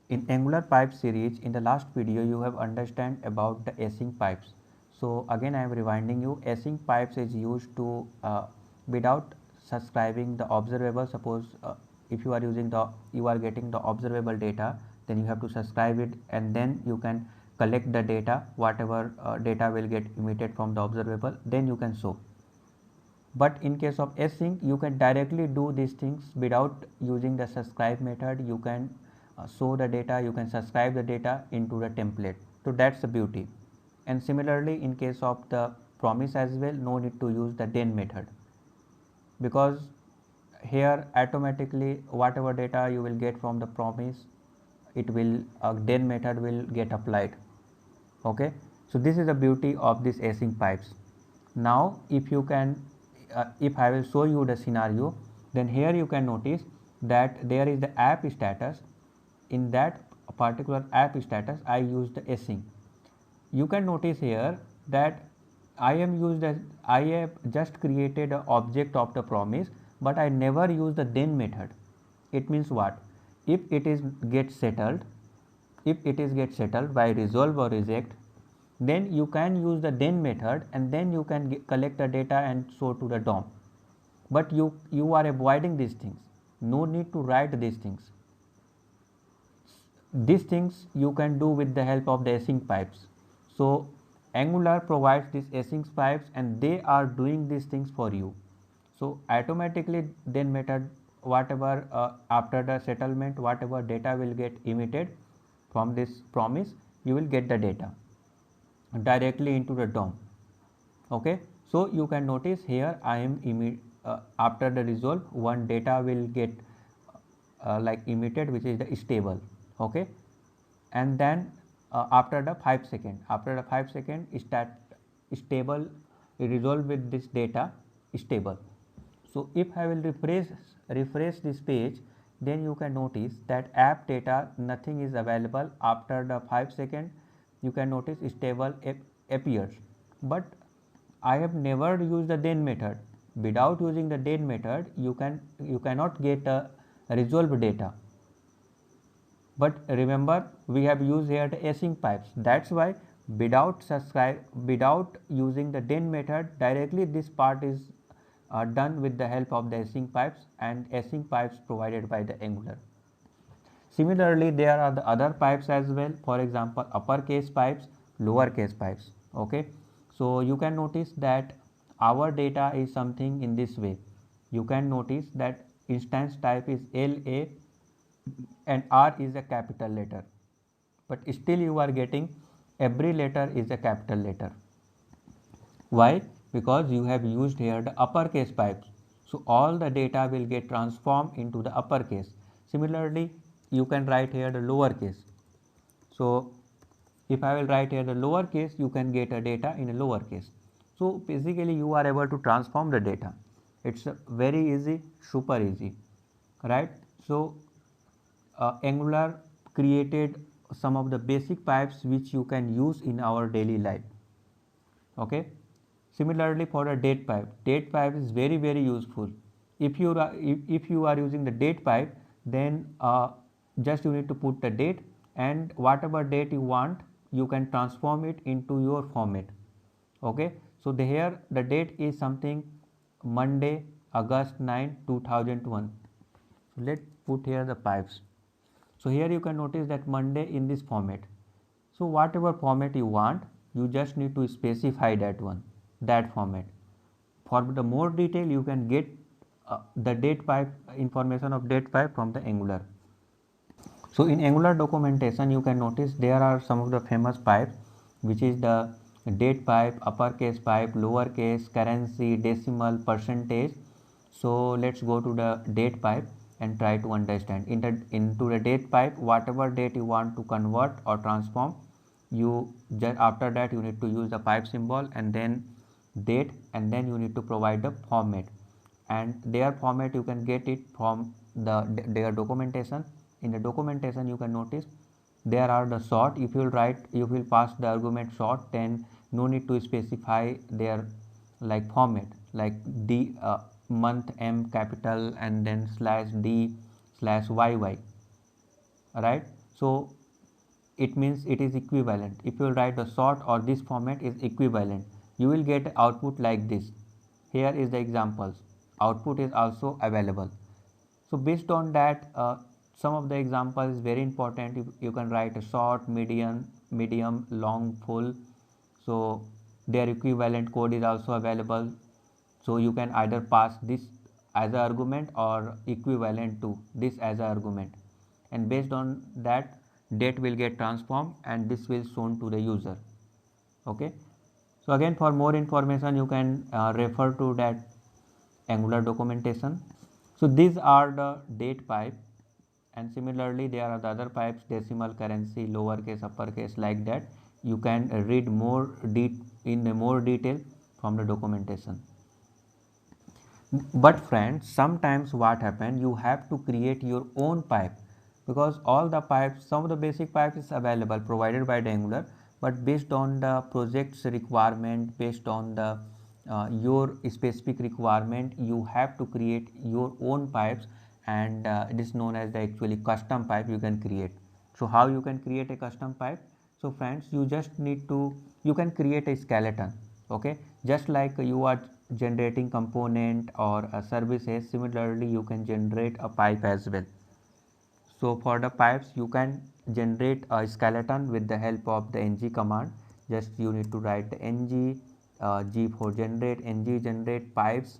In Angular pipe series, in the last video you have understand about the async pipes. So again I am reminding you, async pipes is used to without subscribing the observable. Suppose if you are using you are getting the observable data, then you have to subscribe it, and then you can collect the data, whatever data will get emitted from the observable, then you can show. But in case of async, you can directly do these things without using the subscribe method. You can show the data, you can subscribe the data into the template. So that's the beauty. And similarly, in case of the promise as well, no need to use the then method, because here automatically whatever data you will get from the promise, it will then method will get applied. Okay, so this is the beauty of this async pipes. Now if you can if I will show you the scenario, then here you can notice that there is the app status. In that particular app status I use the async. You can notice here that I have just created an object of the promise, but I never use the then method. It means what? If it is get settled, if it is get settled by resolve or reject, then you can use the then method, and then you can collect the data and show to the DOM. But you are avoiding these things. No need to write these things. These things you can do with the help of the async pipes. So Angular provides these async pipes, and they are doing these things for you. So automatically then method, whatever after the settlement, whatever data will get emitted from this promise, you will get the data directly into the DOM. Okay, so you can notice here I am after the resolve, one data will get like emitted, which is the stable. Okay, and then after the 5 second stat stable resolve with this data stable. So if I will refresh this page, then you can notice that app data nothing is available. After the 5 second, you can notice stable appears, but I have never used the then method. Without using the then method, you cannot get a resolved data. But remember, we have used here the async pipes. That's why without using the then method, directly this part is done with the help of the async pipes, and async pipes provided by the Angular. Similarly, there are the other pipes as well. For example, uppercase pipes, lowercase pipes. Okay, so you can notice that our data is something in this way. You can notice that instance type is LA and R is a capital letter, but still you are getting every letter is a capital letter. Why? Because you have used here the uppercase pipes. So all the data will get transformed into the uppercase. Similarly, you can write here the lowercase. So if I will write here the lowercase, you can get a data in a lowercase. So basically you are able to transform the data. It's very easy, super easy, right? So Angular created some of the basic pipes which you can use in our daily life. Okay, similarly for a date pipe is very useful. If you are using the date pipe, then just you need to put the date, and whatever date you want, you can transform it into your format. Okay, so here the date is something Monday, August 9, 2001. So let's put here the pipes. So here you can notice that Monday in this format. So whatever format you want, you just need to specify that format. For the more detail, you can get the date pipe information of date pipe from the Angular. So in Angular documentation, you can notice there are some of the famous pipes, which is the date pipe, uppercase pipe, lowercase, currency, decimal, percentage. So let's go to the date pipe and try to understand. Into the date pipe, whatever date you want to convert or transform, you just after that you need to use the pipe symbol and then date, and then you need to provide the format, and their format you can get it from their documentation. In the documentation, you can notice there are the sort. If you will pass the argument sort, then no need to specify their like format, like D month M capital and then /D/YY, right? So it means it is equivalent. If you write the sort or this format is equivalent, you will get output like this. Here is the examples. Output is also available. So based on that, some of the examples is very important. You can write a short, medium, long, full. So their equivalent code is also available. So you can either pass this as an argument or equivalent to this as an argument, and based on that date will get transformed and this will shown to the user. Okay, so again for more information you can refer to that Angular documentation. So these are the date pipe, and similarly there are the other pipes, decimal, currency, lowercase, uppercase, like that. You can read more in more detail from the documentation. But friends, sometimes what happen, you have to create your own pipe, because all the pipes, some of the basic pipes is available provided by the Angular, but based on the project's requirement, based on the your specific requirement, you have to create your own pipes, and it is known as the actually custom pipe you can create. So how you can create a custom pipe? So friends, you just need to, you can create a skeleton. Okay, just like you are generating component or services, similarly you can generate a pipe as well. So for the pipes you can generate a skeleton with the help of the ng command. Just you need to write the ng g for generate, ng generate pipes.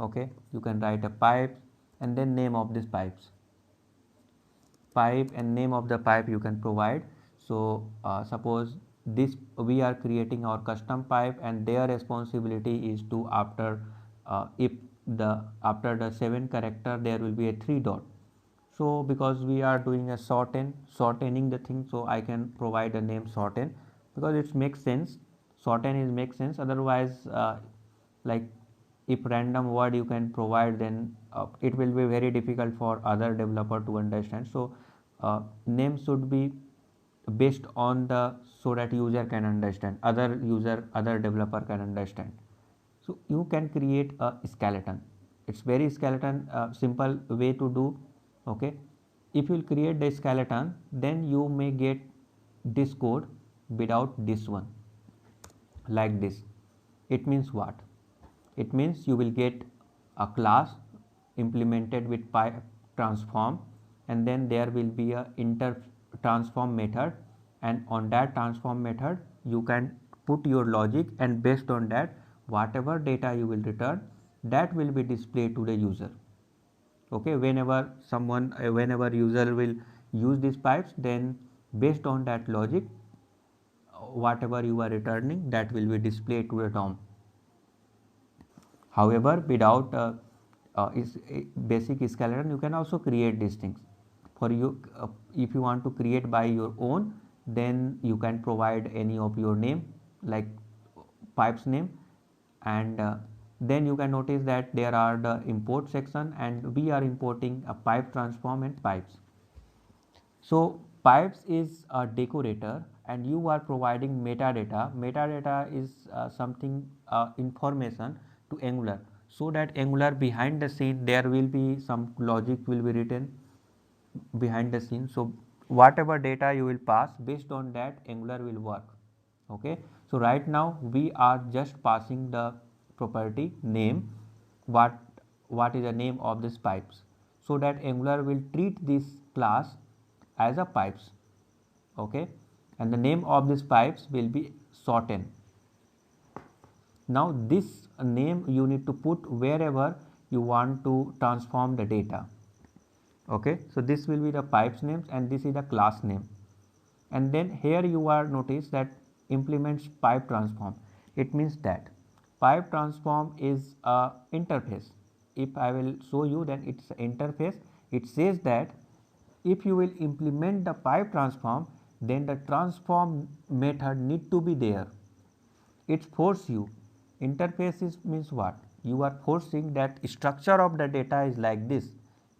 Okay, you can write a pipe and then name of this pipe and name of the pipe you can provide. So suppose this we are creating our custom pipe, and their responsibility is to if the after the 7 character there will be a 3 dot. So because we are doing a shortening the thing, so I can provide a name shorten, because it makes sense. Shorten is makes sense. Otherwise like if random word you can provide, then it will be very difficult for other developer to understand. So name should be based on the, so that user can understand, other developer can understand. So you can create a skeleton. It's very skeleton simple way to do. Okay, if you create the skeleton, then you may get this code without this one, like this. It means what? It means you will get a class implemented with pipe transform, and then there will be a inter transform method, and on that transform method you can put your logic, and based on that whatever data you will return, that will be displayed to the user. Okay, whenever user will use these pipes, then based on that logic, whatever you are returning, that will be displayed to the DOM. However, without basic skeleton, you can also create these things. For you, if you want to create by your own, then you can provide any of your name, like pipes name, and then you can notice that there are the import section, and we are importing a pipe transform and pipes. So pipes is a decorator, and you are providing metadata. Metadata is something information to Angular, so that Angular behind the scene there will be some logic will be written behind the scene. So whatever data you will pass, based on that Angular will work. Okay, so right now we are just passing the property name, what is the name of this pipes, so that Angular will treat this class as a pipes. Okay, and the name of these pipes will be shorten. Now this name you need to put wherever you want to transform the data. Okay, so this will be the pipes names, and this is the class name. And then here you are notice that implements pipe transform. It means that pipe transform is a interface. If I will show you, then it's an interface. It says that if you will implement the pipe transform, then the transform method need to be there. It force you. Interfaces means what? You are forcing that structure of the data is like this.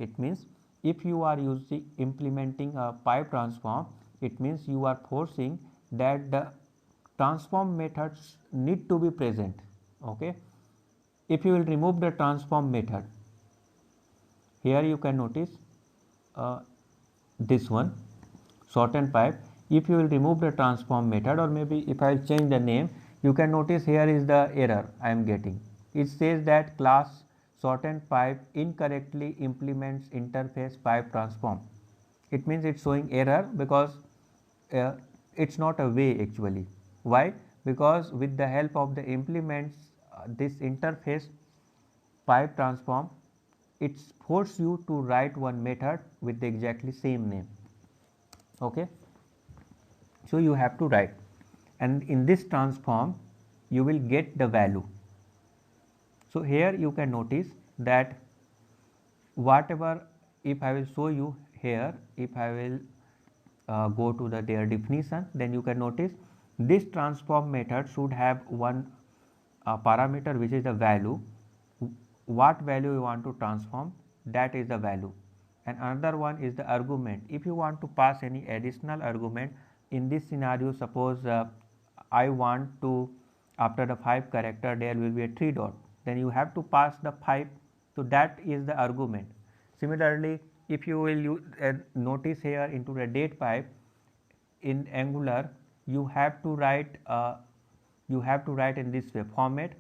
It means if you are using implementing a pipe transform, it means you are forcing that the transform methods need to be present. Okay, if you will remove the transform method, here you can notice this one. shorten pipe. If you will remove the transform method, or maybe if I will change the name, you can notice here is the error I am getting. It says that class shortened pipe incorrectly implements interface pipe transform. It means it's showing error because uh, it's not a way actually. Why? Because with the help of the implements this interface pipe transform, it's force you to write one method with the exactly same name. Okay, so you have to write, and in this transform you will get the value. So here you can notice that whatever, if I will show you here, if I will go to their definition, then you can notice this transform method should have one parameter which is the value. What value you want to transform, that is the value, and another one is the argument. If you want to pass any additional argument, in this scenario suppose I want to, after the 5 character there will be a 3 dot, then you have to pass the 5, so that is the argument. Similarly, if you will use, notice here into the date pipe in Angular, you have to write in this way format.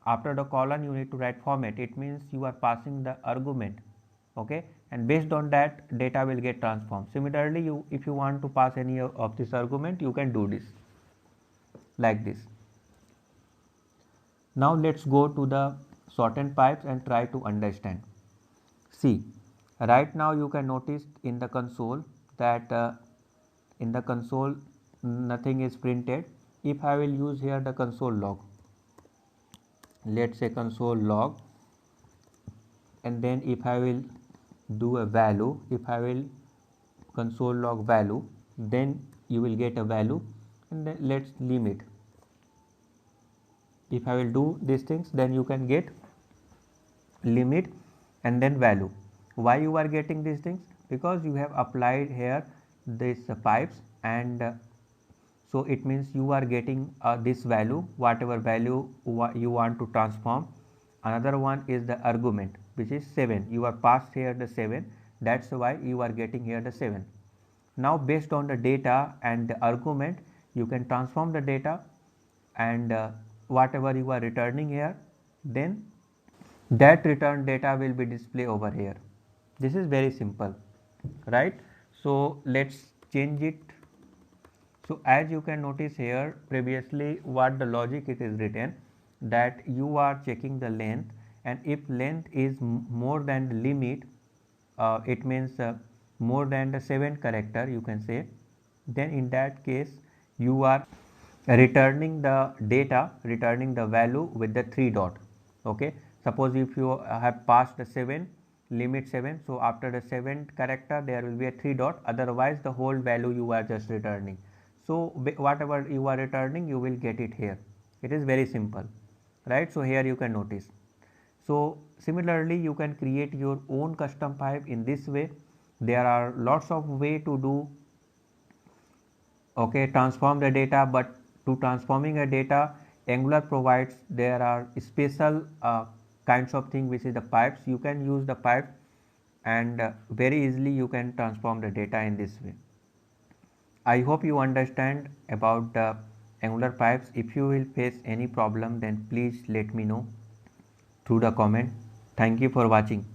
After the colon you need to write format. It means you are passing the argument, okay, and based on that data will get transformed. Similarly, if you want to pass any of this argument, you can do this like this. Now let's go to the shortened pipes and try to understand. See, right now you can notice in the console that in the console nothing is printed. If I will use here the console log, let's say console log, and then if I will do a value, if I will console log value, then you will get a value, and then let's limit. If I will do these things, then you can get limit and then value. Why you are getting these things? Because you have applied here this pipes, and so it means you are getting this value, whatever value you want to transform. Another one is the argument, which is 7. You are passed here the 7, that's why you are getting here the 7. Now based on the data and the argument, you can transform the data, and whatever you are returning here, then that return data will be displayed over here. This is very simple, right? So let's change it. So as you can notice here, previously what the logic it is written, that you are checking the length, and if length is more than the limit, it means more than the 7 character you can say, then in that case you are returning the data, returning the value with the 3 dot. Okay, suppose if you have passed the 7, limit 7, so after the 7th character there will be a 3 dot, otherwise the whole value you are just returning. So whatever you are returning, you will get it here. It is very simple, right? So here you can notice. So similarly you can create your own custom pipe in this way. There are lots of way to do, okay, transform the data, but to transforming a data, Angular provides there are special kinds of thing which is the pipes. You can use the pipe, and very easily you can transform the data in this way. I hope you understand about the Angular pipes. If you will face any problem, then please let me know through the comment. Thank you for watching.